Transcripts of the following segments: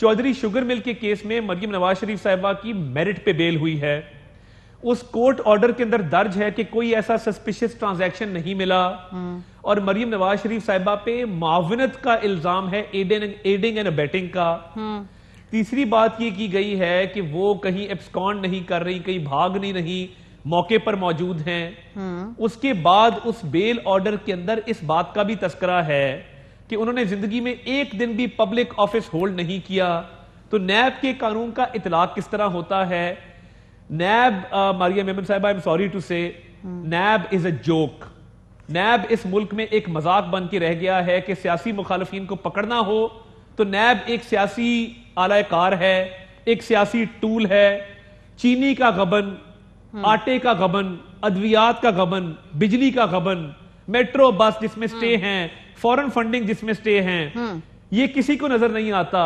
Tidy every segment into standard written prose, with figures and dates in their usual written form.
Chaudhry sugar mill کے case میں مریم نواز شریف صاحبہ کی میرٹ پہ بیل ہوئی ہے. اس کورٹ آرڈر کے اندر درج ہے کہ کوئی ایسا سسپیشس ٹرانزیکشن نہیں ملا, اور مریم نواز شریف صاحبہ پہ معاونت کا الزام ہے, ایڈنگ اینڈ ابیٹنگ کا. تیسری بات یہ کی گئی ہے کہ وہ کہیں ایبسکانڈ نہیں کر رہی, کہیں بھاگ نہیں رہی, موقع پر موجود ہیں. اس کے بعد اس بیل آرڈر کے اندر اس بات کا بھی تذکرہ ہے کہ انہوں نے زندگی میں ایک دن بھی پبلک آفس ہولڈ نہیں کیا. تو نیب کے قانون کا اطلاق کس طرح ہوتا ہے؟ نیب, مریم میمن صاحبہ, I'm sorry to say, NAB is a joke. NAB اس ملک میں ایک مذاق بن کے رہ گیا ہے کہ سیاسی مخالفین کو پکڑنا ہو تو نیب ایک سیاسی آلہ کار ہے, ایک سیاسی ٹول ہے. چینی کا غبن, آٹے کا غبن, ادویات کا غبن, بجلی کا غبن, میٹرو بس جس میں سٹے ہیں, فورن فنڈنگ جس میں سٹے ہیں, یہ کسی کو نظر نہیں آتا.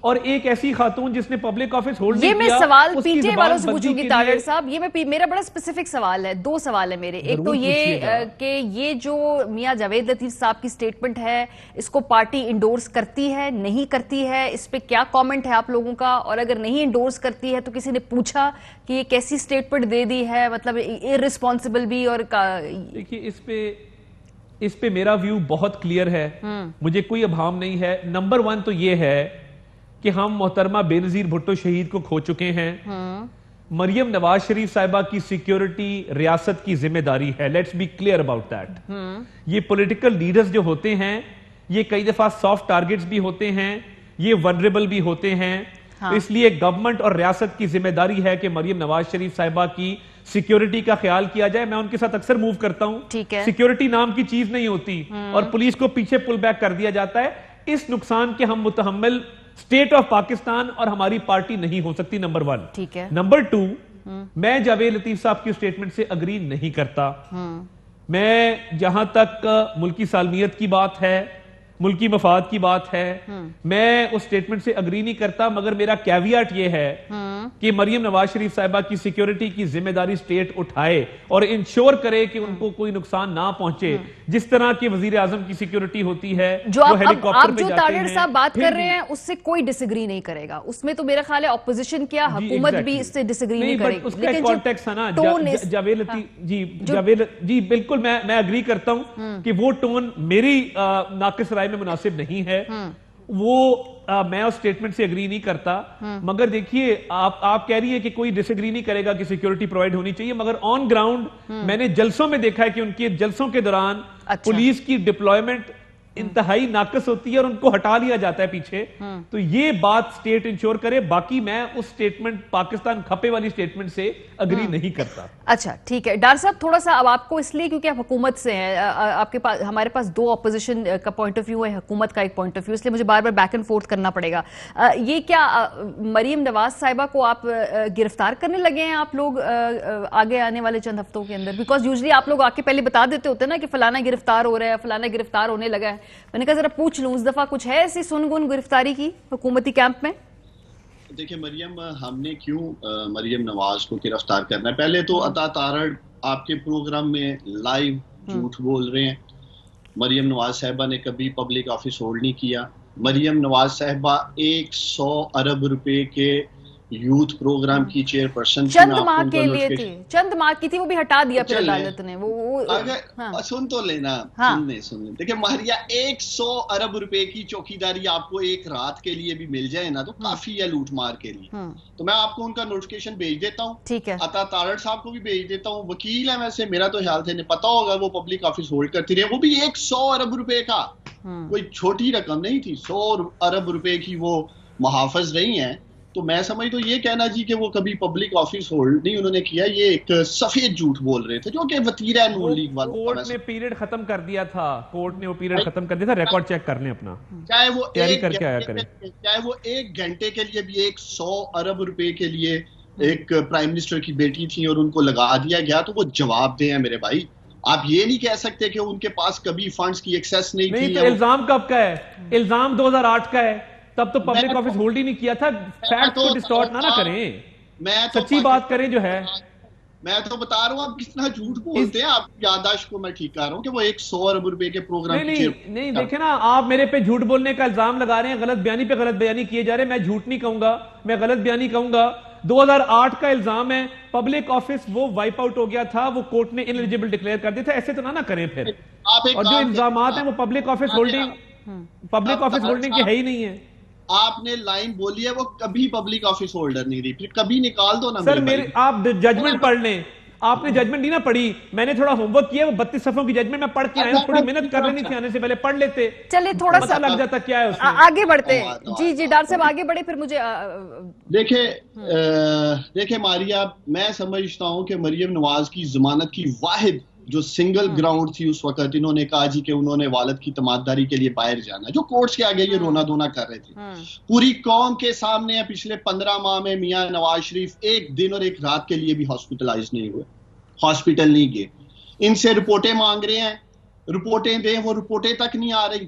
اور ایک ایسی خاتون جس نے پبلک آفس ہولڈ نہیں کیا, یہ میں سوال پی ٹی اے والوں سے پوچھوں گی تاجر صاحب. یہ میرا بڑا اسپیسیفک سوال ہے, 2 سوال ہے میرے. ایک تو یہ کہ یہ جو میاں جاوید لطیف صاحب کی سٹیٹمنٹ ہے, اس کو پارٹی انڈورس کرتی ہے, نہیں کرتی ہے, اس پہ کیا کامنٹ ہے آپ لوگوں کا؟ اور اگر نہیں انڈورس کرتی ہے تو کسی نے پوچھا کہ یہ کیسی سٹیٹمنٹ دے دی ہے, مطلب ارسپانسبل بھی؟ اور دیکھیے اس پہ میرا ویو بہت کلیئر ہے, مجھے کوئی ابہام نہیں ہے. نمبر 1 تو یہ ہے کہ ہم محترمہ بے نظیر بھٹو شہید کو کھو چکے ہیں. مریم نواز شریف صاحبہ کی سیکیورٹی ریاست کی ذمہ داری ہے. Let's be clear about that. یہ پولیٹیکل لیڈرز جو ہوتے ہیں یہ کئی دفعہ سافٹ ٹارگٹس بھی ہوتے ہیں, یہ ونریبل بھی ہوتے ہیں. اس لیے گورنمنٹ اور ریاست کی ذمہ داری ہے کہ مریم نواز شریف صاحبہ کی سیکیورٹی کا خیال کیا جائے. میں ان کے ساتھ اکثر موو کرتا ہوں. سیکیورٹی نام کی چیز نہیں ہوتی اور پولیس کو پیچھے پل بیک کر دیا جاتا ہے. اس نقصان کے ہم متحمل اسٹیٹ آف پاکستان اور ہماری پارٹی نہیں ہو سکتی. نمبر 1. نمبر 2, میں جاوید لطیف صاحب کی سٹیٹمنٹ سے اگری نہیں کرتا. میں جہاں تک ملکی سالمیت کی بات ہے, ملکی مفاد کی بات ہے, میں اس سٹیٹمنٹ سے اگری نہیں کرتا. مگر میرا کیویٹ یہ ہے کہ مریم نواز شریف صاحبہ کی سیکیورٹی کی ذمہ داری سٹیٹ اٹھائے اور انشور کرے کہ ان کو کوئی نقصان نہ پہنچے. جس طرح کی وزیر اعظم کی سیکیورٹی ہوتی ہے, جو آپ جو تاجر صاحب بات کر رہے ہیں اس سے کوئی ڈس ایگری نہیں کرے گا. اس میں تو میرا خیال ہے اپوزیشن کیا, حکومت بھی اس سے ڈس ایگری نہیں کرے گی. اس کا کانٹیکسٹ ہے نا جاوید لطیف جی بالکل میں اگری کرتا ہوں کہ وہ ٹون میری ناقص رائے میں مناسب نہیں ہے. وہ میں اس سٹیٹمنٹ سے اگری نہیں کرتا. مگر دیکھیے آپ کہہ رہی ہے کہ کوئی ڈس ایگری نہیں کرے گا کہ سیکیورٹی پرووائڈ ہونی چاہیے. مگر آن گراؤنڈ میں نے جلسوں میں دیکھا ہے کہ ان کے جلسوں کے دوران پولیس کی ڈپلائمنٹ انتہائی ناقص ہوتی ہے اور ان کو ہٹا لیا جاتا ہے پیچھے. تو یہ بات سٹیٹ انشور کرے. باقی میں اس سٹیٹمنٹ, پاکستان کھپے والی سٹیٹمنٹ سے اگری نہیں کرتا. اچھا ٹھیک ہے ڈاکٹر صاحب, تھوڑا سا اب آپ کو اس لیے کیونکہ آپ حکومت سے ہیں, آپ کے پاس ہمارے پاس 2 اپوزیشن کا پوائنٹ آف ویو ہے, حکومت کا ایک پوائنٹ آف ویو, اس لیے مجھے بار بار بیک اینڈ فورتھ کرنا پڑے گا. یہ کیا مریم نواز صاحبہ کو آپ گرفتار کرنے لگے ہیں آپ لوگ آگے آنے والے چند ہفتوں کے اندر؟ بیکاز یوزلی آپ لوگ آ کے پہلے بتا دیتے ہوتے ہیں نا کہ فلانا گرفتار ہو رہا ہے, فلانا گرفتار ہونے لگا ہے. میں نے کہا ذرا پوچھ لوں اس دفعہ کچھ ہے ایسی سنگن گرفتاری کی حکومتی کیمپ میں؟ دیکھیں مریم, ہم نے کیوں مریم نواز کو گرفتار کرنا ہے؟ پہلے تو عطا تارڑ آپ کے پروگرام میں لائیو جھوٹ بول رہے ہیں. مریم نواز صاحبہ نے کبھی پبلک آفس ہولڈ نہیں کیا. مریم نواز صاحبہ 100 ارب روپے کے یوتھ پروگرام کی چیئر پرسن چند ماہ کے لیے تھی, چند ماہ کی تھی, وہ بھی ہٹا دیا پھر عدالت نے. سن تو لینا, سن دیکھیں مہریہ 100 ارب روپے کی چوکیداری آپ کو ایک رات کے لیے بھی مل جائے نا تو کافی ہے لوٹ مار کے لیے. تو میں آپ کو ان کا نوٹیفکیشن بھیج دیتا ہوں, عطا تارڑ صاحب کو بھی بھیج دیتا ہوں. وکیل ہے ویسے, میرا تو خیال سے پتا ہوگا وہ پبلک آفس ہولڈ کرتی رہے. وہ بھی 100 ارب روپے کا, کوئی چھوٹی رقم نہیں تھی. 100 ارب روپے کی وہ محافظ رہی ہیں. تو میں سمجھ تو یہ کہنا جی کہ وہ کبھی پبلک آفس ہولڈ نہیں انہوں نے کیا, یہ ایک سفید جھوٹ بول رہے تھے جو کہ وطیرہ ہے نون لیگ والوں. کورٹ نے پیریڈ ختم کر دیا تھا, کورٹ نے وہ پیریڈ ختم کر دیا تھا. ریکارڈ چیک کر لیں اپنا, چاہے وہ تیاری کر کے آیا کریں. چاہے وہ 1 گھنٹے کے لیے بھی 100 ارب روپے کے لیے ایک پرائم منسٹر کی بیٹی تھی اور ان کو لگا دیا گیا, تو وہ جواب دیں میرے بھائی. آپ یہ نہیں کہہ سکتے کہ ان کے پاس کبھی فنڈز کی ایکسیس نہیں تھی. تو الزام کب کا ہے؟ الزام 2008 کا ہے, تب تو پبلک آفس ہولڈ ہی نہیں کیا تھا. فیکٹ کو ڈسٹارٹ نہ کریں, سچی بات کریں جو ہے. میں تو بتا رہا ہوں آپ کتنا جھوٹ بولتے ہیں. آپ یادداشت کو میں ٹھیک کر رہا ہوں کہ وہ 100 ارب روپے کے پروگرام نہیں دیکھیں نا, آپ میرے پہ جھوٹ بولنے کا الزام لگا رہے ہیں, غلط بیانی پہ غلط بیانی کیے جا رہے ہیں. میں جھوٹ نہیں کہوں گا, میں غلط بیانی کہوں گا. 2008 کا الزام ہے, پبلک آفس وہ وائپ آؤٹ ہو گیا تھا, وہ کورٹ نے انیلیجبل ڈکلیئر کر دیا تھا. ایسے تو نہ کریں پھر. اور جو الزامات ہیں وہ پبلک آفس ہولڈنگ کی ہے ہی نہیں ہے. آپ نے لائن بولی ہے وہ کبھی پبلک آفس ہولڈر نہیں رہی, پھر کبھی نکال دو نا. سر میرے آپ ججمنٹ پڑھ لیں, آپ نے ججمنٹ نہیں نہ پڑھی, میں نے تھوڑا ہوم ورک کیا, وہ 32 صفحوں کی ججمنٹ میں پڑھ کے آیا ہوں, تھوڑی محنت کر لینی تھی, آنے سے پہلے پڑھ لیتے. چلے تھوڑا سا لگ جاتا کیا ہے اس میں. آگے بڑھتے ہیں. جی ڈاکٹر صاحب آگے بڑھے, پھر مجھے دیکھیں ماریا, میں سمجھتا ہوں کہ مریم نواز کی ضمانت کی واحد جو سنگل گراؤنڈ تھی اس وقت, انہوں نے کہا جی کہ انہوں نے والد کی تمادداری کے لیے باہر جانا, جو کورٹس کے آگے یہ رونا دھونا کر رہے تھے. پوری قوم کے سامنے پچھلے 15 ماہ میں میاں نواز شریف ایک دن اور ایک رات کے لیے بھی ہاسپٹلائز نہیں ہوئے, ہاسپٹل نہیں گئے. ان سے رپورٹیں مانگ رہے ہیں, رپورٹیں دیں, وہ رپورٹیں تک نہیں آ رہی.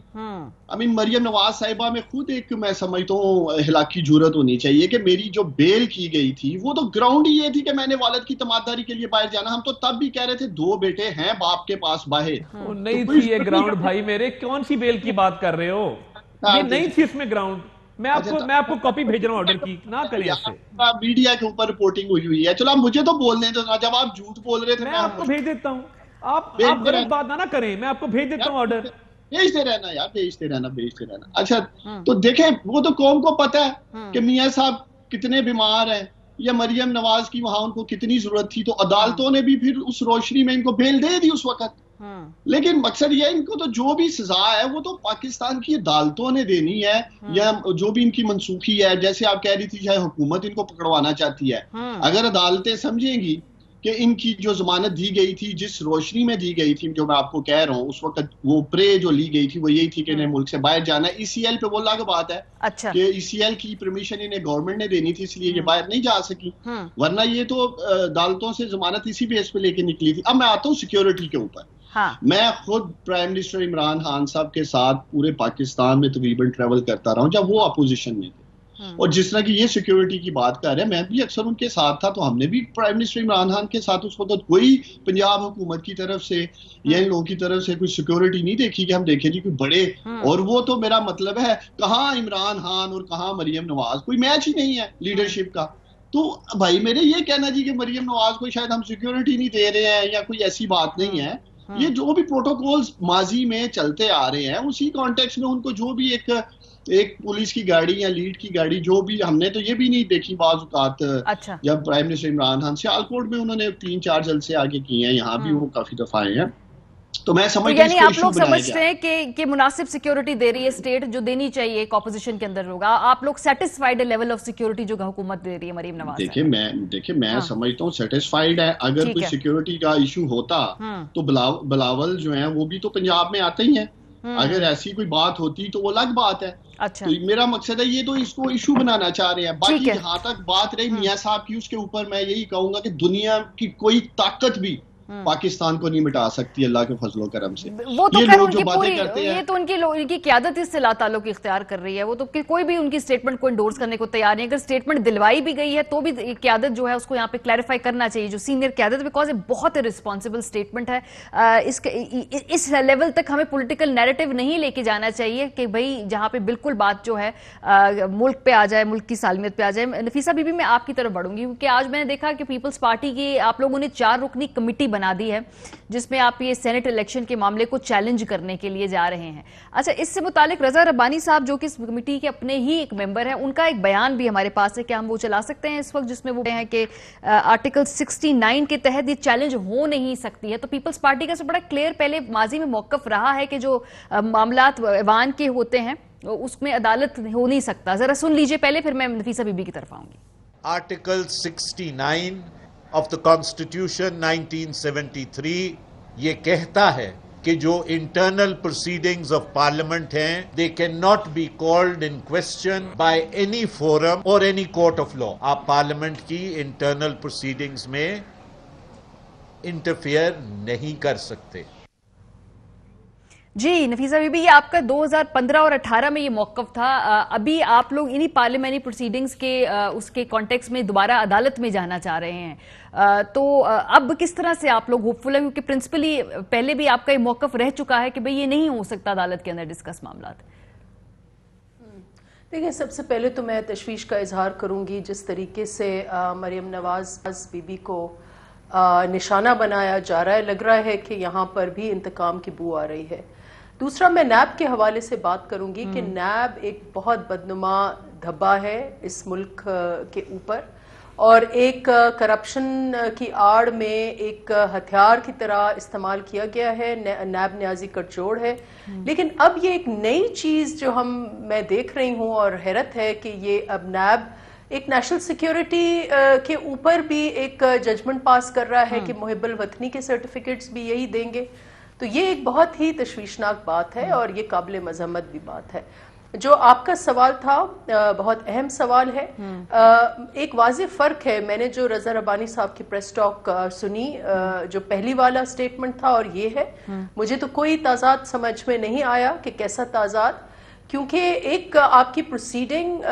مریم نواز صاحبہ میں خود ایک, میں سمجھتا ہوں اخلاقی جرات ہونی چاہیے کہ میری جو بیل کی گئی تھی وہ تو گراؤنڈ ہی یہ تھی کہ میں نے والد کی تمادداری کے لیے باہر جانا. ہم تو تب بھی کہہ رہے تھے 2 بیٹے ہیں باپ کے پاس باہر. نہیں تھی یہ گراؤنڈ بھائی میرے, کون سی بیل کی بات کر رہے ہو, یہ نہیں تھی اس میں گراؤنڈ. میں آپ کو کاپی بھیج رہا ہوں آرڈر کی, نہ کریں ایسے. میڈیا کے اوپر رپورٹنگ ہوئی ہے, چلو آپ مجھے تو بولنے دو, جب آپ جھوٹ بول رہے تھے میں آپ کو بھیج دیتا ہوں. آپ غلط بات نہ کریں, میں آپ کو بھیج دیتا ہوں آرڈر. بھیجتے رہنا یار, بھیجتے رہنا. اچھا تو دیکھیں, وہ تو قوم کو پتا ہے کہ میاں صاحب کتنے بیمار ہیں, یا مریم نواز کی وہاں ان کو کتنی ضرورت تھی, تو عدالتوں نے بھی پھر اس روشنی میں ان کو بیل دے دی اس وقت. لیکن مقصد یہ ہے ان کو تو جو بھی سزا ہے وہ تو پاکستان کی عدالتوں نے دینی ہے, یا جو بھی ان کی منسوخی ہے, جیسے آپ کہہ رہی تھی چاہے حکومت ان کو پکڑوانا چاہتی ہے, اگر عدالتیں سمجھیں گی کہ ان کی جو ضمانت دی گئی تھی, جس روشنی میں دی گئی تھی, جو میں آپ کو کہہ رہا ہوں اس وقت وہ پرے جو لی گئی تھی وہ یہی تھی کہ انہیں ملک سے باہر جانا ہے. ECL پہ وہ الگ بات ہے کہ ECL کی پرمیشن انہیں گورنمنٹ نے دینی تھی, اس لیے یہ باہر نہیں جا سکی, ورنہ یہ تو عدالتوں سے ضمانت اسی بیس پہ لے کے نکلی تھی. اب میں آتا ہوں سیکیورٹی کے اوپر. میں خود پرائم منسٹر عمران خان صاحب کے ساتھ پورے پاکستان میں تقریباً ٹریول کرتا رہا ہوں جب وہ اپوزیشن میں تھے, اور جس طرح کی یہ سیکیورٹی کی بات کر رہے ہیں, میں بھی اکثر ان کے ساتھ تھا, تو ہم نے بھی پرائم منسٹر عمران خان کے ساتھ اس وقت کوئی پنجاب حکومت کی طرف سے یا ان لوگوں کی طرف سے کوئی سیکیورٹی نہیں دیکھی کہ ہم دیکھیں جی کوئی بڑے, اور وہ تو میرا مطلب ہے کہاں عمران خان اور کہاں مریم نواز, کوئی میچ ہی نہیں ہے لیڈرشپ کا. تو بھائی میرے یہ کہنا جی کہ مریم نواز کو شاید ہم سیکیورٹی نہیں دے رہے ہیں یا کوئی ایسی بات نہیں ہے. یہ جو بھی پروٹوکولز ماضی میں چلتے آ رہے ہیں اسی کانٹیکس میں ان کو جو بھی ایک پولیس کی گاڑی یا لیڈ کی گاڑی, جو بھی ہم نے تو یہ بھی نہیں دیکھی بعض اوقات. جب پرائم منسٹر عمران خان سیالکوٹ میں انہوں نے 3-4 جلسے آگے کیے ہیں, یہاں بھی وہ کافی دفعہ آئے ہیں. تو میں سمجھتا ہوں آپ لوگ سمجھتے ہیں کہ مناسب سیکیورٹی دے رہی ہے اسٹیٹ, جو دینی چاہیے ایک اپوزیشن کے اندر ہوگا. آپ لوگ سیٹسفائیڈ ہے لیول آف سیکیورٹی جو حکومت دے رہی ہے مریم نواز؟ دیکھیں میں سمجھتا ہوں سیٹسفائیڈ ہے. اگر کوئی سیکیورٹی کا ایشو ہوتا تو بلاول جو ہیں وہ بھی تو پنجاب میں آتے ہی ہیں, اگر ایسی کوئی بات ہوتی تو وہ الگ بات ہے. تو میرا مقصد ہے یہ تو اس کو ایشو بنانا چاہ رہے ہیں. باقی جہاں تک بات رہی میاں صاحب کی, اس کے اوپر میں یہی کہوں گا کہ دنیا کی کوئی طاقت بھی پاکستان کو نہیں مٹا سکتی اللہ کے فضل و کرم سے. وہ تو خیر ان کی پوری, یہ تو ان کی قیادت اس سے لا تعلق اختیار کر رہی ہے, وہ تو کوئی بھی ان کی سٹیٹمنٹ کو انڈورس کرنے کو تیار نہیں. اگر سٹیٹمنٹ دلوائی بھی گئی ہے تو بھی قیادت جو ہے اس کو یہاں پہ کلیریفائی کرنا چاہیے, جو سینئر قیادت, بیکاز یہ بہت رسپانسبل سٹیٹمنٹ ہے. اس لیول تک ہمیں پولیٹیکل نیریٹو نہیں لے کے جانا چاہیے کہ بھئی جہاں پہ بالکل بات جو ہے ملک پہ آ جائے, ملک کی سالمیت پہ آ جائے. نفیسہ بی بی میں آپ کی طرف بڑھوں گی, کیونکہ آج میں نے دیکھا کہ پیپلز پارٹی کی آپ لوگوں نے 4 رکنی کمیٹی بنا دی ہے جس میں آپ یہ سینٹ الیکشن کے معاملے کو چیلنج کرنے کے لیے جا رہے ہیں. اچھا, اس سے متعلق رضا ربانی صاحب جو کہ اس کمیٹی کے اپنے ہی ایک ممبر ہیں, ان کا ایک بیان بھی ہمارے پاس ہے, کیا ہم وہ چلا سکتے ہیں اس وقت, جس میں وہ ہیں کہ آرٹیکل 69 کے تحت یہ چیلنج ہو نہیں سکتی ہے. تو پیپلز پارٹی کا سے بڑا کلیئر پہلے ماضی میں موقف رہا ہے کہ جو معاملات ایوان کے ہوتے ہیں اس میں عدالت ہو نہیں سکتا. ذرا سن لیجئے پہلے, پھر میں نفیسہ بی بی کی طرف آؤں گی. آرٹیکل 69 of the Constitution 1973 یہ کہتا ہے کہ جو انٹرنل پروسیڈنگز آف پارلیمنٹ ہیں they cannot be called in question by any forum or any court of law. آپ پارلیمنٹ کی انٹرنل پروسیڈنگز میں انٹرفیئر نہیں کر سکتے. جی نفیسہ بی بی، یہ آپ کا 2015 اور 18 میں یہ موقف تھا. ابھی آپ لوگ انہی پارلیمانی پروسیڈنگز کے اس کے کانٹیکس میں دوبارہ عدالت میں جانا چاہ رہے ہیں. تو اب کس طرح سے آپ لوگ ہوپ فل ہیں؟ کیونکہ پرنسپلی پہلے بھی آپ کا یہ موقف رہ چکا ہے کہ بھئی یہ نہیں ہو سکتا عدالت کے اندر ڈسکس معاملات. دیکھیں، سب سے پہلے تو میں تشویش کا اظہار کروں گی جس طریقے سے مریم نواز بی بی کو نشانہ بنایا جا رہا ہے. لگ رہا ہے کہ یہاں پر بھی انتقام کی بو آ رہی ہے. دوسرا، میں نیب کے حوالے سے بات کروں گی کہ نیب ایک بہت بدنما دھبا ہے اس ملک کے اوپر، اور ایک کرپشن کی آڑ میں ایک ہتھیار کی طرح استعمال کیا گیا ہے. نیب نیازی کٹجوڑ ہے. لیکن اب یہ ایک نئی چیز جو میں دیکھ رہی ہوں اور حیرت ہے کہ یہ اب نیب ایک نیشنل سیکیورٹی کے اوپر بھی ایک ججمنٹ پاس کر رہا ہے کہ محب الوطنی کے سرٹیفکیٹس بھی یہی دیں گے. تو یہ ایک بہت ہی تشویشناک بات ہے اور یہ قابل مذمت بھی بات ہے. جو آپ کا سوال تھا بہت اہم سوال ہے. ایک واضح فرق ہے. میں نے جو رضا ربانی صاحب کی پریس ٹاک سنی، جو پہلی والا سٹیٹمنٹ تھا اور یہ ہے، مجھے تو کوئی تضاد سمجھ میں نہیں آیا کہ کیسا تضاد، کیونکہ ایک آپ کی پروسیڈنگ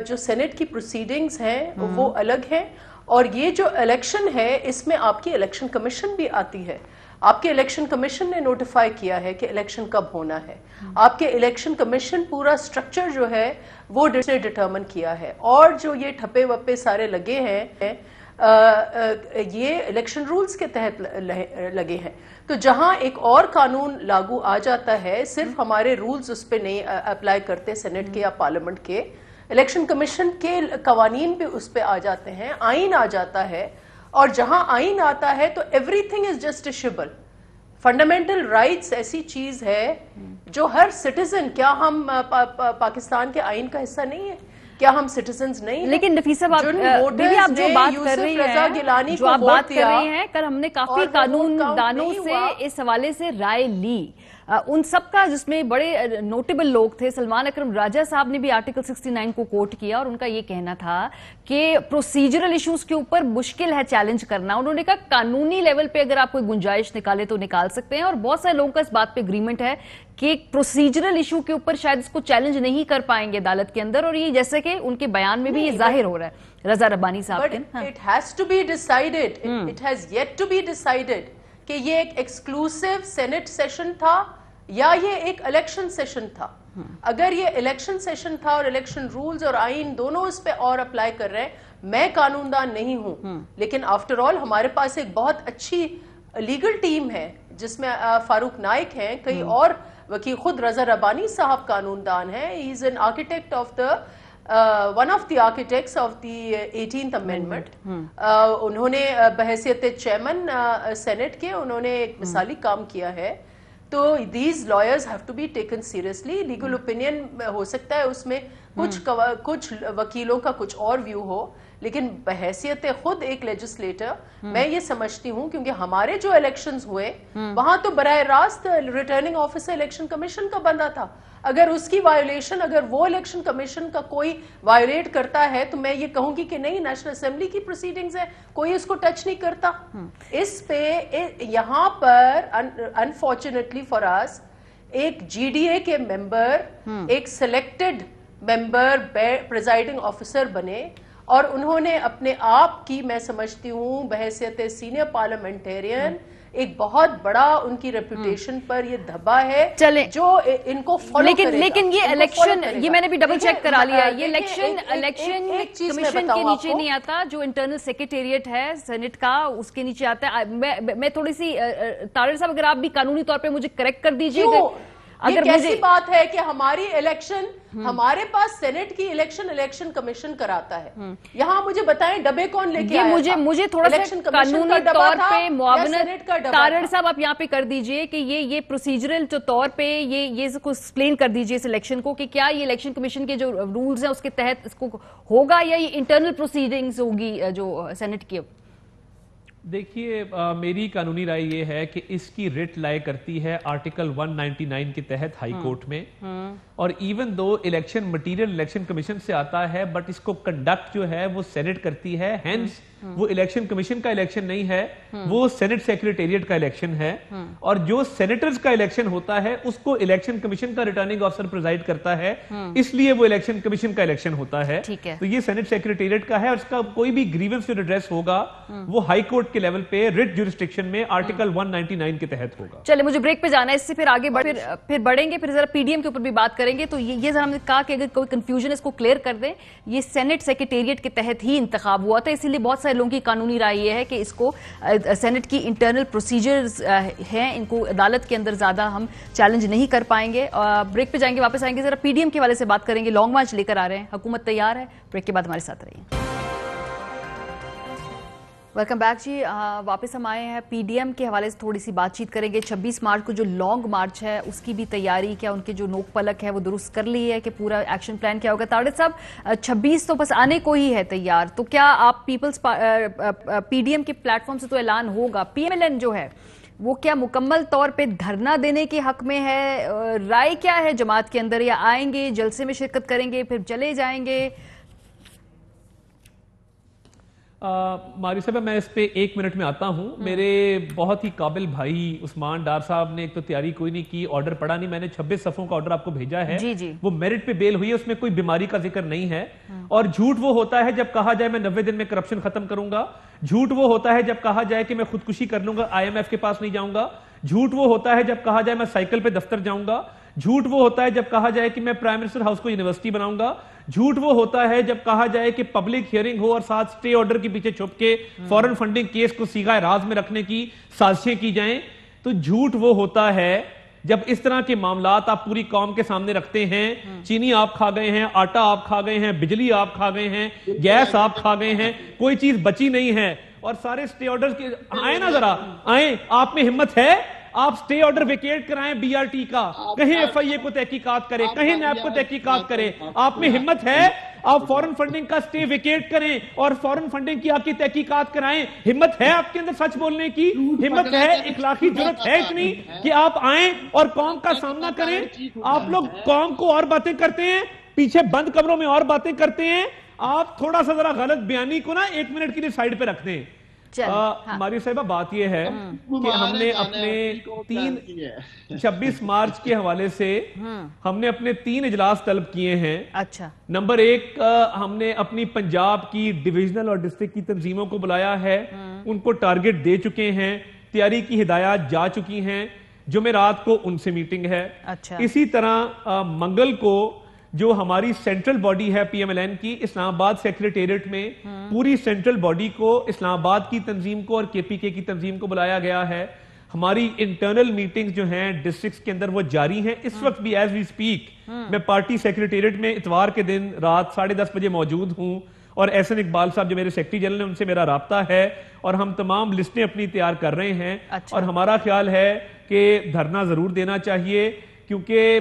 جو سینٹ کی پروسیڈنگز ہیں وہ الگ ہیں، اور یہ جو الیکشن ہے اس میں آپ کی الیکشن کمیشن بھی آتی ہے. آپ کے الیکشن کمیشن نے نوٹیفائی کیا ہے کہ الیکشن کب ہونا ہے. آپ کے الیکشن کمیشن پورا سٹرکچر جو ہے وہ ڈٹرمن کیا ہے. اور جو یہ ٹھپے وپے سارے لگے ہیں یہ الیکشن رولز کے تحت لگے ہیں. تو جہاں ایک اور قانون لاگو آ جاتا ہے، صرف ہمارے رولز اس پہ نہیں اپلائی کرتے سینٹ کے یا پارلیمنٹ کے، الیکشن کمیشن کے قوانین بھی اس پہ آ جاتے ہیں، آئین آ جاتا ہے. اور جہاں آئین آتا ہے تو everything is justiciable. Fundamental rights ایسی چیز ہے جو ہر سٹیزن، کیا ہم پاکستان کے آئین کا حصہ نہیں ہے؟ کیا ہم سٹیزنز نہیں ہیں؟ لیکن نفیسہ آپ جو بات کر رہی ہیں، جو آپ بات کر رہی ہیں، کل ہم نے کافی قانون دانوں سے اس حوالے سے رائے لی. ان سب کا جس میں بڑے نوٹیبل لوگ تھے. سلمان اکرم راجہ صاحب نے بھی آرٹیکل 69 کو کوٹ کیا اور ان کا یہ کہنا تھا کہ پروسیجرل ایشوز کے اوپر مشکل ہے چیلنج کرنا. انہوں نے کہا قانونی لیول پہ اگر آپ کوئی گنجائش نکالے تو نکال سکتے ہیں، اور بہت سارے لوگوں کا اس بات پہ اگریمنٹ ہے کہ پروسیجرل ایشو کے اوپر شاید اس کو چیلنج نہیں کر پائیں گے عدالت کے اندر. اور یہ جیسے کہ ان کے بیان میں بھی یہ ظاہر ہو رہا ہے رضا ربانی صاحب کے. It has to be decided. It has yet to be decided کہ یہ ایک ایکسکلوسیو سینٹ سیشن تھا یا یہ ایک الیکشن سیشن تھا. اگر یہ الیکشن سیشن تھا اور الیکشن رولز اور آئین دونوں اس پہ اور اپلائی کر رہے ہیں، میں قانون دان نہیں ہوں، لیکن آفٹر آل ہمارے پاس ایک بہت اچھی لیگل ٹیم ہے جس میں فاروق نائک ہیں، کئی اور وکیل، خود رضا ربانی صاحب قانون دان ہیں. He is an architect of the one of the architects of the 18th amendment. انہوں نے بحیثیت چیئرمین سینٹ کے انہوں نے ایک مثالی کام کیا ہے. تو these lawyers have to be taken seriously. Legal opinion ہو سکتا ہے اس میں کچھ وکیلوں کا کچھ اور ویو ہو، لیکن بحیثیت خود ایک لیجسلیٹر میں یہ سمجھتی ہوں، کیونکہ ہمارے جو الیکشنز ہوئے وہاں تو براہ راست ریٹرننگ آفیسر الیکشن کمیشن کا بندہ تھا. اگر اس کی وائیولیشن، اگر وہ الیکشن کمیشن کا کوئی وائلیٹ کرتا ہے تو میں یہ کہوں گی کہ نہیں، نیشنل اسمبلی کی پروسیڈنگز ہے، کوئی اس کو ٹچ نہیں کرتا. اس پہ یہاں پر انفارچونیٹلی فار اس ایک جی ڈی اے کے ممبر ایک سلیکٹڈ ممبر پریزائڈنگ آفیسر بنے، اور انہوں نے اپنے آپ کی، میں سمجھتی ہوں بحیثیت سینئر پارلیمنٹیرین، ایک بہت بڑا ان کی ریپوٹیشن پر یہ دھبا ہے جو ان کو فالو کرے گا. لیکن یہ الیکشن، یہ میں نے بھی ڈبل چیک کرا لیا، یہ الیکشن کمیشن کے نیچے نہیں آتا. جو انٹرنل سیکریٹریٹ ہے سینٹ کا اس کے نیچے آتا ہے. میں تھوڑی سی طاہر صاحب اگر آپ بھی قانونی طور پہ مجھے کریکٹ کر دیجیے گا. یہ کیسی بات ہے کہ ہماری الیکشن، ہمارے پاس سینٹ کی الیکشن کمیشن کراتا ہے. یہاں مجھے بتائیں ڈبے کون لے کے آیا؟ مجھے تھوڑا سا قانونی طور پہ معاونت طاہر صاحب آپ یہاں پہ کر دیجئے کہ یہ پروسیجرل طور پہ یہ کو ایکسپلین کر دیجئے اس الیکشن کو، کہ کیا یہ الیکشن کمیشن کے جو رولز ہیں اس کے تحت اس کو ہوگا یا یہ انٹرنل پروسیڈنگز ہوگی جو سینٹ کی. دیکھیے، میری قانونی رائے یہ ہے کہ اس کی رٹ لائے کرتی ہے آرٹیکل 199 کے تحت ہائی کورٹ میں، اور even though election material election commission سے آتا ہے بٹ اس کو کنڈکٹ جو ہے وہ سینٹ کرتی ہے, ہینس وہ الیکشن کمیشن کا الیکشن نہیں ہے, وہ سینٹ سیکریٹریٹ کا الیکشن ہے. اور جو سینیٹرز کا الیکشن ہوتا ہے اس کو الیکشن کمیشن کا ریٹرننگ آفیسر پریزائڈ کرتا ہے, اس لیے وہ الیکشن کمیشن کا الیکشن ہوتا ہے. تو یہ سینٹ سیکریٹریٹ کا ہے, اور اس کا کوئی بھی گریونس جو ریڈریس ہوگا وہ ہائی کورٹ کے لیول پہ ریٹ جورسڈکشن میں آرٹیکل 199 کے تحت ہوگا. چلے مجھے بریک پہ جانا ہے, اس سے پھر آگے پھر بڑھیں گے, پھر ذرا پی ڈی ایم کے اوپر بھی بات کریں گے. تو یہ ذرا ہم نے کہا کہ اگر کوئی کنفیوژن اس کو کلیئر کر دیں, یہ سینٹ سیکریٹریٹ کے تحت ہی انتخاب ہوا تھا, اسی لیے بہت سارے لوگوں کی قانونی رائے یہ ہے کہ اس کو سینٹ کی انٹرنل پروسیجرز ہیں, ان کو عدالت کے اندر زیادہ ہم چیلنج نہیں کر پائیں گے. بریک پہ جائیں گے, واپس آئیں گے, ذرا پی ڈی ایم کے والے سے بات کریں گے. لانگ مارچ لے کر آ رہے ہیں, حکومت تیار ہے. بریک کے بعد ہمارے ساتھ رہیے. ویلکم بیک جی, واپس ہم آئے ہیں. پی ڈی ایم کے حوالے سے تھوڑی سی بات چیت کریں گے. 26 مارچ کو جو لانگ مارچ ہے اس کی بھی تیاری, کیا ان کے جو نوک پلک ہے وہ درست کر لی ہے, کہ پورا ایکشن پلان کیا ہوگا؟ تاڑے صاحب 26 تو بس آنے کو ہی ہے تیار, تو کیا آپ پیپلز پی ڈی ایم کے پلیٹ فارم سے تو اعلان ہوگا, پی ایم ایل این جو ہے وہ کیا مکمل طور پہ دھرنا دینے کے حق میں ہے؟ رائے کیا ہے جماعت کے اندر, یا آئیں گے جلسے میں شرکت کریں گے پھر چلے جائیں گے؟ ماری صاحب میں اس پہ 1 منٹ میں آتا ہوں. میرے بہت ہی قابل بھائی عثمان ڈار صاحب نے ایک تو تیاری کوئی نہیں کی, آرڈر پڑھا نہیں, میں نے 26 صفحوں کا آرڈر آپ کو بھیجا ہے, وہ میرٹ پہ بیل ہوئی ہے, اس میں کوئی بیماری کا ذکر نہیں ہے. اور جھوٹ وہ ہوتا ہے جب کہا جائے میں 90 دن میں کرپشن ختم کروں گا, جھوٹ وہ ہوتا ہے جب کہا جائے کہ میں خودکشی کر لوں گا, آئی ایم ایف کے پاس نہیں جاؤں گا, جھوٹ وہ ہوتا ہے جب کہا جائے میں سائیکل پہ دفتر جاؤں گا, جھوٹ وہ ہوتا ہے جب کہا جائے کہ میں پرائم منسٹر ہاؤس کو یونیورسٹی بناؤں گا, جھوٹ وہ ہوتا ہے جب کہا جائے کہ پبلک ہیئرنگ ہو اور ساتھ سٹے آرڈر کے پیچھے چھپ کے فورن فنڈنگ کیس کو صیغہ راز میں رکھنے کی سازشیں کی جائیں. تو جھوٹ وہ ہوتا ہے جب اس طرح کے معاملات آپ پوری قوم کے سامنے رکھتے ہیں. چینی آپ کھا گئے ہیں, آٹا آپ کھا گئے ہیں, بجلی آپ کھا گئے ہیں, گیس آپ کھا گئے ہیں, کوئی چیز بچی نہیں ہے, اور سارے سٹے آرڈر کے آئیں نا, ذرا آئیں, آپ میں ہمت ہے آپ سٹے آرڈر ویکیٹ کرائیں بی آر ٹی کا, کہیں ایف آئی اے کو تحقیقات کرے, کہیں نیب کو تحقیقات کرے, آپ میں ہمت ہے آپ فورن فنڈنگ کا سٹے ویکیٹ کریں اور فورن فنڈنگ کی آپ کی تحقیقات کرائیں. ہمت ہے آپ کے اندر سچ بولنے کی, ہمت ہے, اخلاقی جرات ہے اتنی کہ آپ آئیں اور قوم کا سامنا کریں. آپ لوگ قوم کو اور باتیں کرتے ہیں, پیچھے بند کمروں میں اور باتیں کرتے ہیں. آپ تھوڑا سا ذرا غلط بیانی کو نا 1 منٹ کے لیے سائیڈ پہ رکھتے ہیں. ماری صاحبہ بات یہ ہے کہ ہم نے اپنے 26 مارچ کے حوالے سے ہم نے اپنے 3 اجلاس طلب کیے ہیں. اچھا, نمبر 1 ہم نے اپنی پنجاب کی ڈویژنل اور ڈسٹرکٹ کی تنظیموں کو بلایا ہے, ان کو ٹارگٹ دے چکے ہیں, تیاری کی ہدایات جا چکی ہیں. جمعرات کو ان سے میٹنگ ہے. اسی طرح منگل کو جو ہماری سینٹرل باڈی ہے پی ایم ایل این کی, اسلام آباد سیکریٹریٹ میں پوری سینٹرل باڈی کو, اسلام آباد کی تنظیم کو اور کے پی کے کی تنظیم کو بلایا گیا ہے. ہماری انٹرنل میٹنگز جو ہیں ڈسٹرکٹس کے اندر وہ جاری ہیں. اس وقت بھی ایز وی سپیک میں پارٹی سیکریٹریٹ میں اتوار کے دن رات 10:30 بجے موجود ہوں, اور احسن اقبال صاحب جو میرے سیکرٹری جنرل ہیں ان سے میرا رابطہ ہے, اور ہم تمام لسٹیں اپنی تیار کر رہے ہیں. اور ہمارا خیال ہے کہ دھرنا ضرور دینا چاہیے, کیونکہ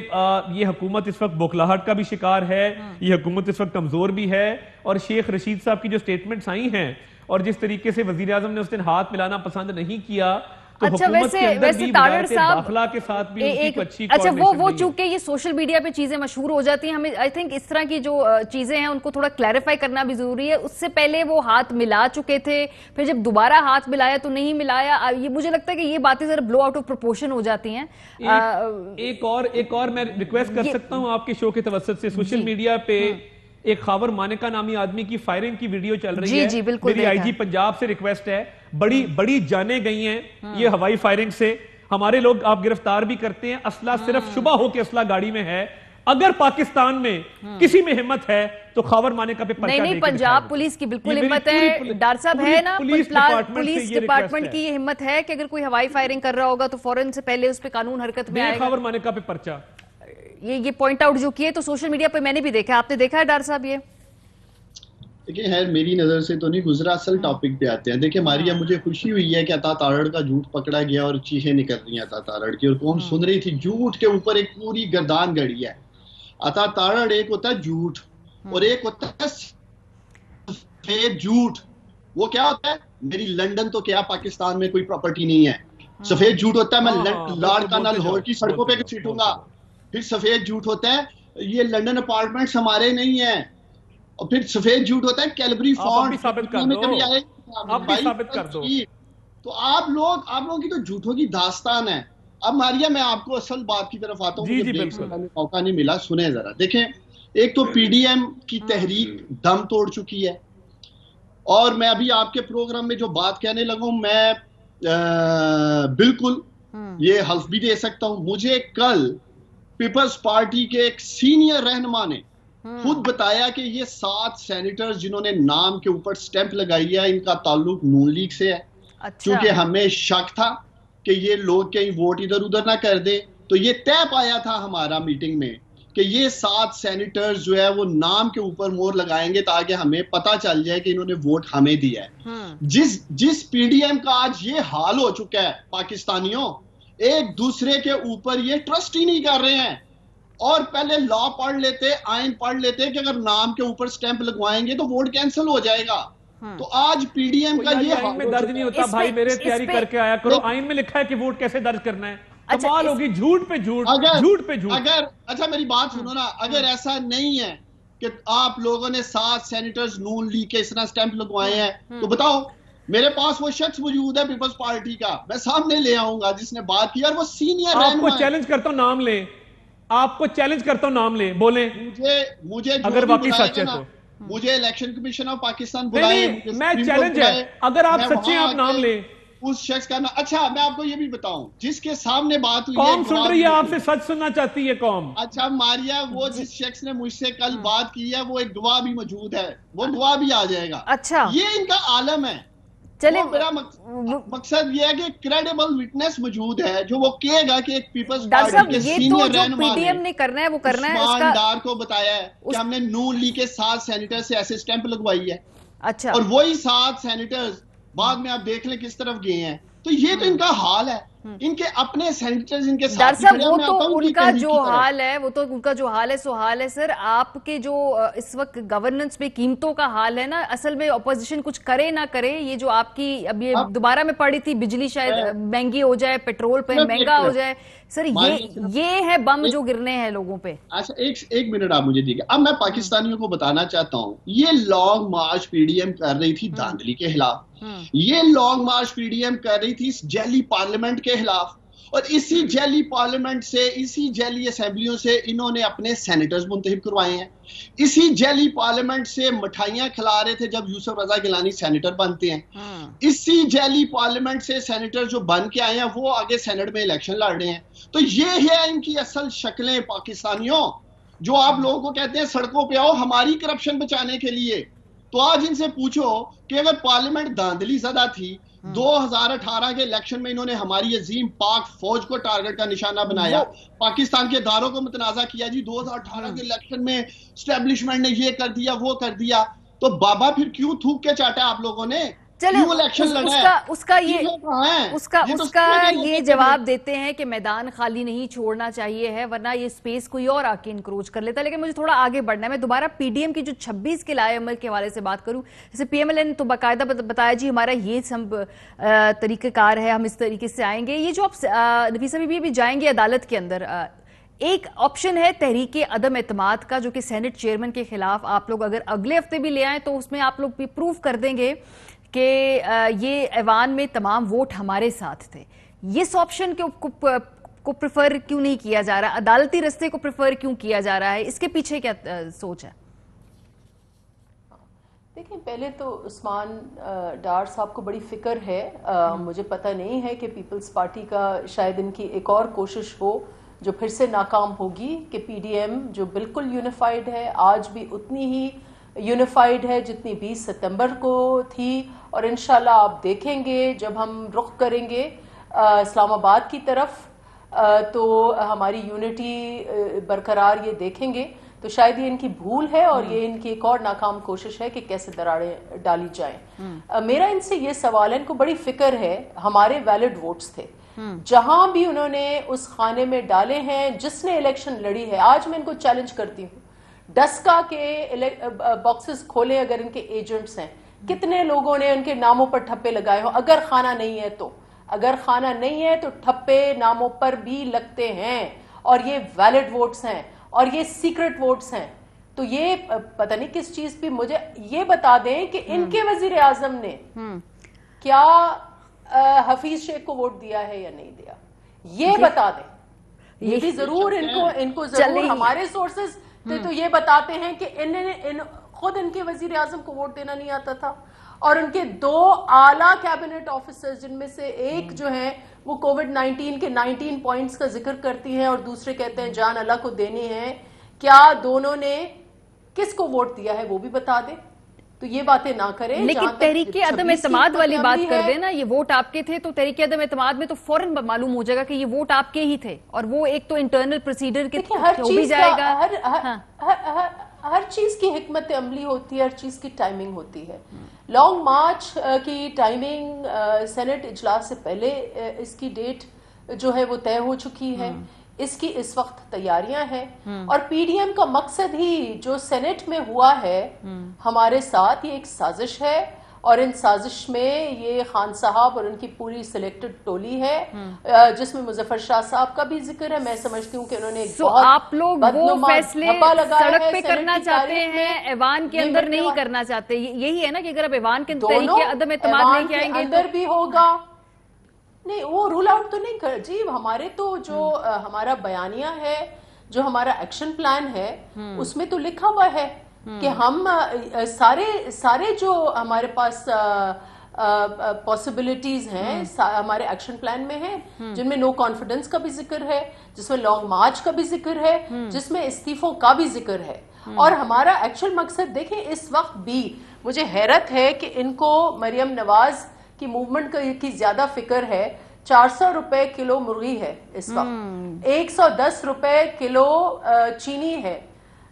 یہ حکومت اس وقت بوکھلاہٹ کا بھی شکار ہے, یہ حکومت اس وقت کمزور بھی ہے. اور شیخ رشید صاحب کی جو سٹیٹمنٹس آئی ہیں اور جس طریقے سے وزیر اعظم نے اس دن ہاتھ ملانا پسند نہیں کیا, تو حکومت کے اندر بھی وزارت داخلہ کے ساتھ بھی ان کی اچھی اچھا وہ چونکہ یہ سوشل میڈیا پہ چیزیں مشہور ہو جاتی ہیں, ہمیں آئی تھنک اس طرح کی جو چیزیں ہیں ان کو تھوڑا کلیریفائی کرنا بھی ضروری ہے. اس سے پہلے وہ ہاتھ ملا چکے تھے, پھر جب دوبارہ ہاتھ ملایا تو نہیں ملایا. یہ مجھے لگتا ہے کہ یہ باتیں ذرا بلو آؤٹ آف پروپورشن ہو جاتی ہیں. ایک اور میں ریکویسٹ کر سکتا ہوں آپ کے شو کے توسط سے, سوشل میڈیا پہ ایک خاور مانکا نامی آدمی کی فائرنگ کی ویڈیو چل رہی ہے. میری آئی جی پنجاب سے ریکویسٹ ہے, بڑی جانیں گئی ہیں یہ ہوائی فائرنگ سے, ہمارے لوگ آپ گرفتار بھی کرتے ہیں. اسلحہ صرف شبہ ہو کے اسلحہ گاڑی میں ہے. اگر پاکستان میں کسی میں ہمت ہے تو خاور مانکا پہ پرچہ نہیں, پنجاب پولیس کی بالکل ہمت ہے. ڈار صاحب ہے نا, پولیس ڈپارٹمنٹ کی یہ ہمت ہے کہ اگر کوئی ہوائی فائرنگ کر رہا ہوگا تو فوراً سے پہلے اس پہ قانون حرکت میں آئے گا. خاور مانکا پہ پرچہ یہ پوائنٹ آؤٹ جو کیے تو سوشل میڈیا پہ میں نے بھی دیکھا, آپ نے دیکھا ہے ڈار صاحب؟ یہ دیکھیں خیر میری نظر سے تو نہیں گزرا, اصل ٹاپک پہ آتے ہیں. دیکھیں ماریا, مجھے خوشی ہوئی ہے کہ عطا تارڑ کا جھوٹ پکڑا گیا اور چیخیں نکل رہی ہیں عطا تارڑ کی, اور قوم سن رہی تھی. جھوٹ کے اوپر ایک پوری گردان گڑی ہے. عطا تارڑ ایک ہوتا ہے جھوٹ اور ایک ہوتا ہے سفید جھوٹ. وہ کیا ہوتا ہے, میری لندن تو کیا پاکستان میں کوئی پراپرٹی نہیں ہے. سفید جھوٹ ہوتا ہے میں لاڑکانہ لاہور کی سڑکوں پہ گھسیٹوں گا. پھر سفید جھوٹ ہوتا ہے یہ لنڈن اپارٹمنٹس ہمارے نہیں ہیں. اور پھر سفید جھوٹ ہوتا ہے کیلبری فونٹ میں کبھی آئے تو آپ لوگوں کی تو جھوٹوں کی داستان ہے. اب ماریہ میں آپ کو اصل بات کی طرف آتا ہوں, مجھے موقع نہیں ملا. سنیں ذرا, دیکھیں ایک تو پی ڈی ایم کی تحریک دم توڑ چکی ہے, اور میں ابھی آپ کے پروگرام میں جو بات کہنے لگوں میں بالکل یہ حلف بھی دے سکتا ہوں. مجھے کل پیپلز پارٹی کے ایک سینئر رہنما نے خود بتایا کہ یہ 7 سینیٹرز جنہوں نے نام کے اوپر سٹیمپ لگائی ہے ان کا تعلق نون لیگ سے ہے. کیونکہ ہمیں شک تھا کہ یہ لوگ کہیں ووٹ ادھر ادھر نہ کر دے, تو یہ طے پایا تھا ہمارا میٹنگ میں کہ یہ 7 سینیٹرز جو ہے وہ نام کے اوپر مور لگائیں گے تاکہ ہمیں پتا چل جائے کہ انہوں نے ووٹ ہمیں دیا ہے. جس پی ڈی ایم کا آج یہ حال ہو چکا ہے, پاکستانیوں ایک دوسرے کے اوپر یہ ٹرسٹ ہی نہیں کر رہے ہیں. اور پہلے لا پڑھ لیتے, آئین پڑھ لیتے کہ اگر نام کے اوپر سٹیمپ لگوائیں گے تو ووٹ کینسل ہو جائے گا. تو آج پی ڈی ایم کا یہ آئین میں درج نہیں ہوتا بھائی, میرے تیاری کر کے آیا کرو. آئین میں لکھا ہے کہ ووٹ کیسے درج کرنا ہے. کمال ہوگی, جھوٹ پہ جھوٹ, جھوٹ پہ جھوٹ. اچھا میری بات سنو نا, اگر ایسا نہیں ہے کہ آپ لوگوں نے 7 سینیٹرز نون لیگ کے اس طرح سٹیمپ لگوائے ہیں تو بتاؤ. میرے پاس وہ شخص موجود ہے پیپلز پارٹی کا, میں سامنے لے آؤں گا, جس نے بات کی, اور وہ سینئر رہنما ہے. آپ کو چیلنج کرتا ہوں, نام لیں. آپ کو چیلنج کرتا ہوں, نام لیں, بولیں مجھے اگر واقعی سچ ہے تو. مجھے الیکشن کمیشن آف پاکستان بلائے, میں چیلنج ہے, اگر آپ سچے ہیں آپ نام لیں اس شخص کا. اچھا میں آپ کو یہ بھی بتاؤں, جس کے سامنے بات ہوئی قوم سن رہی ہے, آپ سے سچ سننا چاہتی ہے قوم. اچھا ماریہ, وہ جس شخص نے مجھ سے کل بات کی ہے وہ ایک گواہ بھی موجود ہے, وہ گواہ بھی آ جائے گا. اچھا یہ ان کا عالم ہے. چلے میرا مقصد یہ ہے کہ کریڈیبل وٹنس موجود ہے جو وہ کہے گا کہ ایک پیپلز ڈاکٹر پارٹی کے صاحب یہ سینئر تو جو رہنما پی ڈی ایم نے کرنا ہے وہ کرنا ہے. عثمان ڈار کو بتایا ہے کہ ہم نے نون لیگ کے 7 سینیٹر سے ایسے سٹیمپ لگوائی ہے. اچھا, اور وہی 7 سینیٹرز بعد میں آپ دیکھ لیں کس طرف گئے ہیں. تو یہ تو ان کا حال ہے, ان کے اپنے سینیٹرز ان کے ساتھ. ڈاکٹر صاحب وہ تو ان کا جو حال ہے, وہ تو ان کا جو حال ہے سو حال ہے. سر آپ کے جو اس وقت گورننس میں قیمتوں کا حال ہے نا, اصل میں اپوزیشن کچھ کرے نہ کرے, یہ جو آپ کی اب یہ دوبارہ میں پڑھی تھی بجلی شاید مہنگی ہو جائے, پیٹرول پہ مہنگا ہو جائے, سر یہ ہے بم جو گرنے ہیں لوگوں پہ. اچھا ایک منٹ آپ مجھے دیکھیں. اب میں پاکستانیوں کو بتانا چاہتا ہوں, یہ long march P D M کر رہی تھی دھاندلی کے خلاف, یہ long march P D M کر رہی تھی جیلی پارلیمنٹ کے خلاف, اور اسی جیلی پارلیمنٹ سے, اسی جیلی اسمبلیوں سے انہوں نے اپنے سینیٹرز منتخب کروائے ہیں. اسی جیلی پارلیمنٹ سے مٹھائیاں کھلا رہے تھے جب یوسف رضا گیلانی سینیٹر بنتے ہیں. اسی جیلی پارلیمنٹ سے سینیٹر جو بن کے آئے ہیں وہ آگے سینٹ میں الیکشن لڑ رہے ہیں. تو یہ ہے ان کی اصل شکلیں پاکستانیوں, جو آپ لوگوں کو کہتے ہیں سڑکوں پہ آؤ ہماری کرپشن بچانے کے لیے. تو آج ان سے پوچھو کہ اگر پارلیمنٹ دھاندلی زدہ تھی, 2018 کے الیکشن میں انہوں نے ہماری عظیم پاک فوج کو ٹارگٹ کا نشانہ بنایا, پاکستان کے اداروں کو متنازع کیا, جی 2018 کے الیکشن میں اسٹیبلشمنٹ نے یہ کر دیا وہ کر دیا. تو بابا پھر کیوں تھوک کے چاٹا آپ لوگوں نے, کیوں الیکشن لڑا ہے؟ اس کا یہ جواب دیتے ہیں کہ میدان خالی نہیں چھوڑنا چاہیے ہے, ورنہ یہ سپیس کوئی اور آکے انکروچ کر لیتا ہے. لیکن مجھے تھوڑا آگے بڑھنا ہے, میں دوبارہ پی ڈی ایم کی جو 26 کے لائے عمل کے حوالے سے بات کروں. جیسے پی ایم ایل این تو باقاعدہ بتایا جی ہمارا یہ سب طریقہ کار ہے, ہم اس طریقے سے آئیں گے. یہ جو آپ نفیسہ بی بی بھی جائیں گے عدالت کے اندر, ایک آپشن ہے تحریک عدم اعتماد کا جو کہ سینٹ چیئرمین کے خلاف آپ لوگ اگر اگلے ہفتے بھی لے آئیں تو اس میں آپ لوگ بھی پروف کر دیں گے کہ یہ ایوان میں تمام ووٹ ہمارے ساتھ تھے. اس آپشن کو پریفر کیوں نہیں کیا جا رہا, عدالتی رستے کو پریفر کیوں کیا جا رہا ہے, اس کے پیچھے کیا سوچ ہے؟ دیکھیں پہلے تو عثمان ڈار صاحب کو بڑی فکر ہے. مجھے پتہ نہیں ہے کہ پیپلز پارٹی کا شاید ان کی ایک اور کوشش ہو جو پھر سے ناکام ہوگی کہ پی ڈی ایم جو بالکل یونیفائیڈ ہے, آج بھی اتنی ہی یونیفائیڈ ہے جتنی 20 ستمبر کو تھی. اور انشاءاللہ آپ دیکھیں گے جب ہم رخ کریں گے اسلام آباد کی طرف تو ہماری یونٹی برقرار یہ دیکھیں گے. تو شاید یہ ان کی بھول ہے اور یہ ان کی ایک اور ناکام کوشش ہے کہ کیسے دراڑیں ڈالی جائیں. میرا ان سے یہ سوال ہے, ان کو بڑی فکر ہے, ہمارے ویلڈ ووٹس تھے جہاں بھی انہوں نے اس خانے میں ڈالے ہیں جس نے الیکشن لڑی ہے. آج میں ان کو چیلنج کرتی ہوں, ڈسکا کے باکسز کھولے اگر ان کے ایجنٹس ہیں, کتنے لوگوں نے ان کے ناموں پر ٹھپے لگائے ہوں. اگر خانہ نہیں ہے تو, اگر خانہ نہیں ہے تو ٹھپے ناموں پر بھی لگتے ہیں, اور یہ ویلڈ ووٹس ہیں. اور یہ سیکرٹ ووٹس ہیں. تو یہ پتہ نہیں کس چیز پہ, مجھے یہ بتا دیں کہ ان کے وزیر اعظم نے کیا حفیظ شیخ کو ووٹ دیا ہے یا نہیں دیا, یہ بتا دیں. یہ بھی ضرور ان کو ضرور ہمارے سورسز تو یہ بتاتے ہیں کہ خود ان کے وزیر اعظم کو ووٹ دینا نہیں آتا تھا, اور ان کے 2 اعلیٰ کیبنٹ آفیسرز جن میں سے ایک جو ہیں وہ کووڈ-19 کے 19 پوائنٹس کا ذکر کرتی ہیں اور دوسرے کہتے ہیں جان اللہ کو دینی ہے, کیا دونوں نے کس کو ووٹ دیا ہے وہ بھی بتا دیں. تو یہ باتیں نہ کریں. لیکن تحریک عدم اعتماد والی بات کر دینا, یہ ووٹ آپ کے تھے تو تحریک عدم اعتماد میں تو فوراً معلوم ہو جائے گا کہ یہ ووٹ آپ کے ہی تھے, اور وہ ایک تو انٹرنل پروسیڈر کے ہو بھی جائے گا. ہر چیز کی حکمت عملی ہوتی ہے, ہر چیز کی ٹائمنگ ہوتی ہے. لانگ مارچ کی ٹائمنگ سینٹ اجلاس سے پہلے اس کی ڈیٹ جو ہے وہ طے ہو چکی ہے. اس کی اس وقت تیاریاں ہیں, اور پی ڈی ایم کا مقصد ہی جو سینٹ میں ہوا ہے ہمارے ساتھ, یہ ایک سازش ہے, اور ان سازش میں یہ خان صاحب اور ان کی پوری سلیکٹڈ ٹولی ہے جس میں مظفر شاہ صاحب کا بھی ذکر ہے. میں سمجھتی ہوں کہ انہوں نے آپ لوگ وہ فیصلے سڑک پہ کرنا چاہتے ہیں, ایوان کے اندر نہیں کرنا چاہتے. یہی ہے نا کہ اگر اب ایوان کے تحریک عدم اعتماد لے کے آئیں گے اندر بھی ہوگا. نہیں, وہ رول آؤٹ تو نہیں کر جی. ہمارے تو جو ہمارا بیانیہ ہے, جو ہمارا ایکشن پلان ہے, اس میں تو لکھا ہوا ہے کہ ہم سارے جو ہمارے پاس پاسبلٹیز ہیں ہمارے ایکشن پلان میں ہیں, جن میں نو کانفیڈنس کا بھی ذکر ہے, جس میں لانگ مارچ کا بھی ذکر ہے, جس میں استعفوں کا بھی ذکر ہے. اور ہمارا ایکچوئل مقصد دیکھیں, اس وقت بھی مجھے حیرت ہے کہ ان کو مریم نواز کی موومنٹ کی زیادہ فکر ہے. 400 روپے کلو مرغی ہے اس وقت, 110 روپے کلو چینی ہے.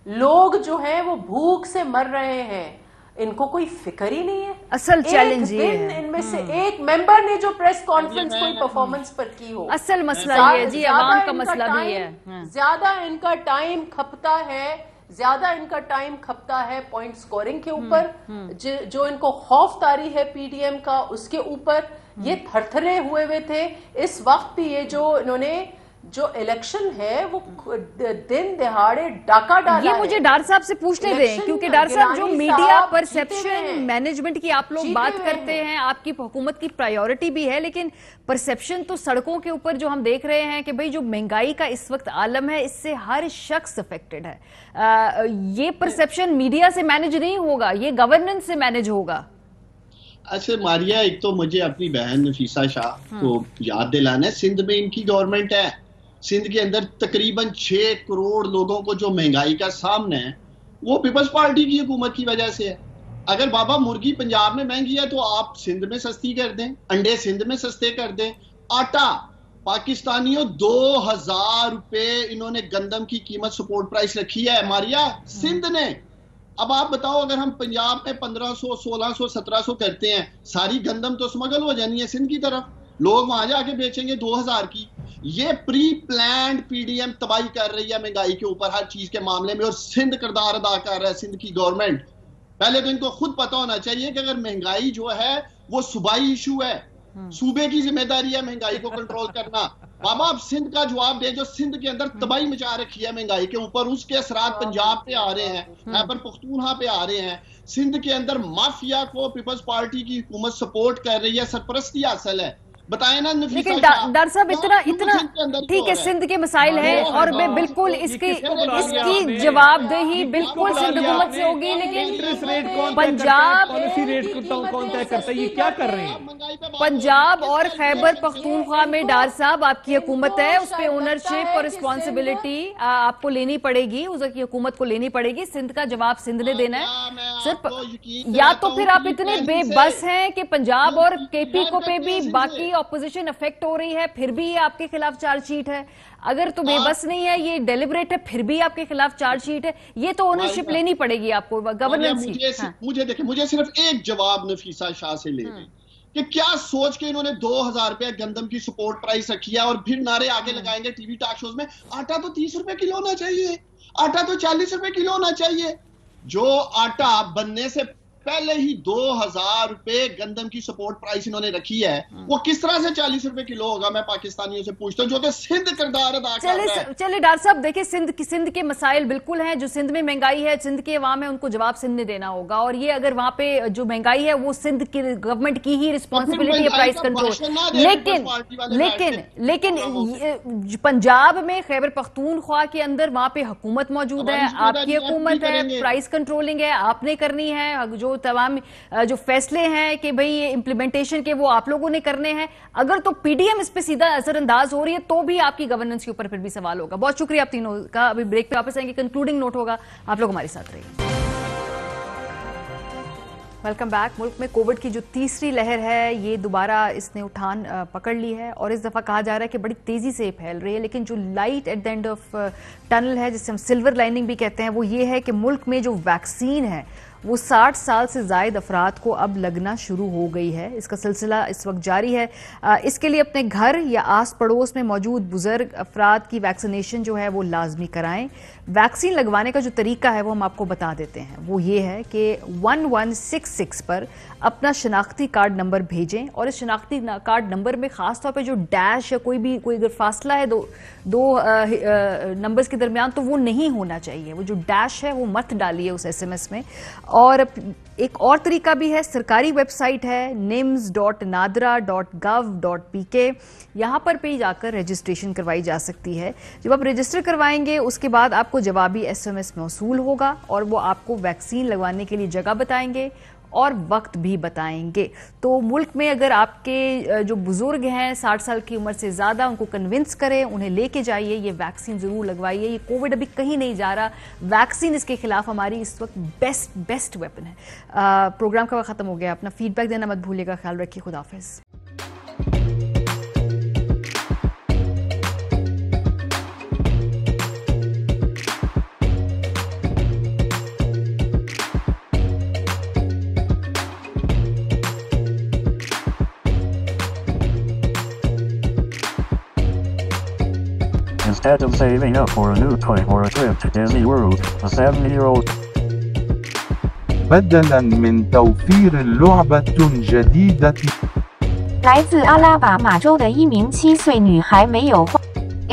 لوگ جو ہیں وہ بھوک سے مر رہے ہیں, ان کو کوئی فکر ہی نہیں ہے. اصل چیلنج یہ ہے, ان میں سے ایک ممبر نے جو پریس کانفرنس کوئی پرفارمنس پر کی ہو, اصل مسئلہ یہ ہے جی, عوام کا مسئلہ بھی ہے. زیادہ ان کا ٹائم کھپتا ہے, زیادہ ان کا ٹائم کھپتا ہے پوائنٹ سکورنگ کے اوپر, جو ان کو خوف طاری ہے پی ڈی ایم کا, اس کے اوپر. یہ تھرتھرے ہوئے تھے اس وقت بھی. یہ جو انہوں نے جو الیکشن ہے وہ دن دہاڑے ڈاکہ ڈالا ہے. یہ مجھے ڈار صاحب سے پوچھنے دیں, کیونکہ ڈار صاحب جو میڈیا پرسیپشن مینجمنٹ کی آپ لوگ بات کرتے ہیں, آپ کی حکومت کی پرائیورٹی بھی ہے, لیکن پرسیپشن تو سڑکوں کے اوپر جو ہم دیکھ رہے ہیں کہ بھئی جو مہنگائی کا اس وقت عالم ہے, اس سے ہر شخص افیکٹڈ ہے. یہ پرسیپشن میڈیا سے مینج نہیں ہوگا, یہ گورننس سے مینج ہوگا. اچھا ماریا, ایک تو مجھے اپنی بہن نفیسہ شاہ کو یاد دلانا ہے, سندھ میں ان کی گورنمنٹ ہے. سندھ کے اندر تقریباً 6 کروڑ لوگوں کو جو مہنگائی کا سامنا ہے وہ پیپلز پارٹی کی حکومت کی وجہ سے ہے. اگر بابا مرغی پنجاب میں مہنگی ہے تو آپ سندھ میں سستی کر دیں, انڈے سندھ میں سستے کر دیں. آٹا پاکستانیوں 2000 روپے انہوں نے گندم کی قیمت سپورٹ پرائس رکھی ہے ماریا سندھ نے. اب آپ بتاؤ, اگر ہم پنجاب میں 1500 1600 1700 کرتے ہیں, ساری گندم تو سمگل ہو جانی ہے سندھ کی طرف, لوگ وہاں جا کے بیچیں گے 2000 کی. یہ پری پلانڈ پی ڈی ایم تباہی کر رہی ہے مہنگائی کے اوپر ہر چیز کے معاملے میں, اور سندھ کردار ادا کر رہا ہے سندھ کی گورنمنٹ. پہلے تو ان کو خود پتا ہونا چاہیے کہ اگر مہنگائی جو ہے وہ صوبائی ایشو ہے, صوبے کی ذمہ داری ہے مہنگائی کو کنٹرول کرنا. بابا آپ سندھ کا جواب دیں, جو سندھ کے اندر تباہی مچا رکھی ہے مہنگائی کے اوپر, اس کے اثرات پنجاب پہ آ رہے ہیں, خیبر پختونخوا پہ آ رہے ہیں. سندھ کے اندر مافیا کو پیپلز پارٹی کی حکومت سپورٹ کر رہی ہے, سرپرستی حاصل ہے. بتائیں نا لیکن ڈاکٹر صاحب اتنا ٹھیک ہے, سندھ کے مسائل ہیں اور میں بالکل اس کی جواب دہی بالکل سندھ حکومت سے ہوگی, لیکن پنجاب اور خیبر پختونخوا میں ڈار صاحب آپ کی حکومت ہے, اس پہ اونرشپ اور رسپانسبلٹی آپ کو لینی پڑے گی, اس کی حکومت کو لینی پڑے گی. سندھ کا جواب سندھ نے دینا ہے صرف, یا تو پھر آپ اتنے بے بس ہیں کہ پنجاب اور کے پی کو پہ بھی باقی اپوزیشن افیکٹ ہو رہی ہے, پھر بھی یہ آپ کے خلاف چارج شیٹ ہے. اگر تو بے بس نہیں ہے, یہ ڈیلیبریٹ ہے, پھر بھی آپ کے خلاف چارج شیٹ ہے. یہ تو اونرشپ لینی پڑے گی آپ کو گورننس کی. مجھے صرف ایک جواب نفیسہ شاہ سے لے لیں کہ کیا سوچ کے انہوں نے 2000 روپے گندم کی سپورٹ پرائس رکھی ہے, اور پھر نعرے آگے لگائیں گے ٹی وی ٹاک شوز میں, آٹا تو 30 روپے کلو ہونا چاہیے, آٹا تو 40 روپے کلو ہونا چاہیے. جو آٹا بننے سے پہلے ہی 2000 روپے گندم کی سپورٹ پرائس انہوں نے رکھی ہے, وہ کس طرح سے 40 روپے کلو ہوگا؟ میں پاکستانیوں سے پوچھتا ہوں جو کہ سندھ کردار ادا کر رہا ہے. چلے ڈاکٹر صاحب دیکھیں, سندھ کے مسائل بالکل ہیں, جو سندھ میں مہنگائی ہے, سندھ کے عوام ہے, ان کو جواب سندھ نے دینا ہوگا, اور یہ اگر وہاں پہ جو مہنگائی ہے وہ سندھ کی گورنمنٹ کی ہی رسپانسبلٹی ہے پرائس کنٹرول. لیکن پنجاب میں خیبر پختونخوا کے اندر وہاں پہ حکومت موجود ہے, آپ کی حکومت ہے, پرائس کنٹرولنگ ہے, آپ نے کرنی ہے, جو تمام جو فیصلے ہیں کہ بھئی یہ امپلیمنٹیشن کے وہ آپ لوگوں نے کرنے ہیں. اگر تو پی ڈی ایم اس پہ سیدھا اثر انداز ہو رہی ہے تو بھی آپ کی گورننس کے اوپر پھر بھی سوال ہوگا. بہت شکریہ آپ تینوں کا. ابھی بریک پہ واپس آئیں گے, کنکلوڈنگ نوٹ ہوگا, آپ لوگ ہمارے ساتھ رہیے. Welcome back. ملک میں کووڈ کی جو تیسری لہر ہے یہ دوبارہ اس نے اٹھان پکڑ لی ہے, اور اس دفعہ کہا جا رہا ہے کہ بڑی تیزی سے پھیل رہی ہے. لیکن جو light at the end of tunnel ہے, جسے ہم سلور لائننگ بھی کہتے ہیں, وہ یہ ہے کہ ملک میں جو ویکسین ہے وہ 60 سال سے زائد افراد کو اب لگنا شروع ہو گئی ہے. اس کا سلسلہ اس وقت جاری ہے. اس کے لیے اپنے گھر یا آس پڑوس میں موجود بزرگ افراد کی ویکسینیشن جو ہے وہ لازمی کرائیں. ویکسین لگوانے کا جو طریقہ ہے وہ ہم آپ کو بتا دیتے ہیں. وہ یہ ہے کہ 1166 پر اپنا شناختی کارڈ نمبر بھیجیں, اور اس شناختی کارڈ نمبر میں خاص طور پہ جو ڈیش یا کوئی اگر فاصلہ ہے دو نمبرز کے درمیان تو وہ نہیں ہونا چاہیے. وہ جو ڈیش ہے وہ مت ڈالیے اس ایس ایم ایس میں. اور ایک اور طریقہ بھی ہے, سرکاری ویب سائٹ ہے nims.nadra.gov.pk, یہاں پر پہ جا کر رجسٹریشن کروائی جا سکتی ہے. جب آپ رجسٹر کروائیں گے اس کے بعد آپ کو جوابی ایس ایم ایس موصول ہوگا, اور وہ آپ کو ویکسین لگوانے کے لیے جگہ بتائیں گے اور وقت بھی بتائیں گے. تو ملک میں اگر آپ کے جو بزرگ ہیں 60 سال کی عمر سے زیادہ, ان کو کنونس کریں, انہیں لے کے جائیے, یہ ویکسین ضرور لگوائیے. یہ کووڈ ابھی کہیں نہیں جا رہا, ویکسین اس کے خلاف ہماری اس وقت بیسٹ ویپن ہے. پروگرام کا وقت ختم ہو گیا. اپنا فیڈ بیک دینا مت بھولیے گا. خیال رکھیے. خدا حافظ. Instead of saving up for a new toy or a trip to Disney World, a 7-year-old بدلاً من توفير لعبة جديدة 来自阿拉巴马州的一名7岁女孩没有花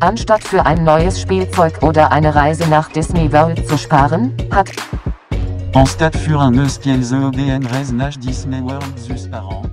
Anstatt für ein neues Spielzeug oder eine Reise nach Disney World zu sparen, hat Anstatt für un espielzeug oder eine Reise nach Disney World zu sparen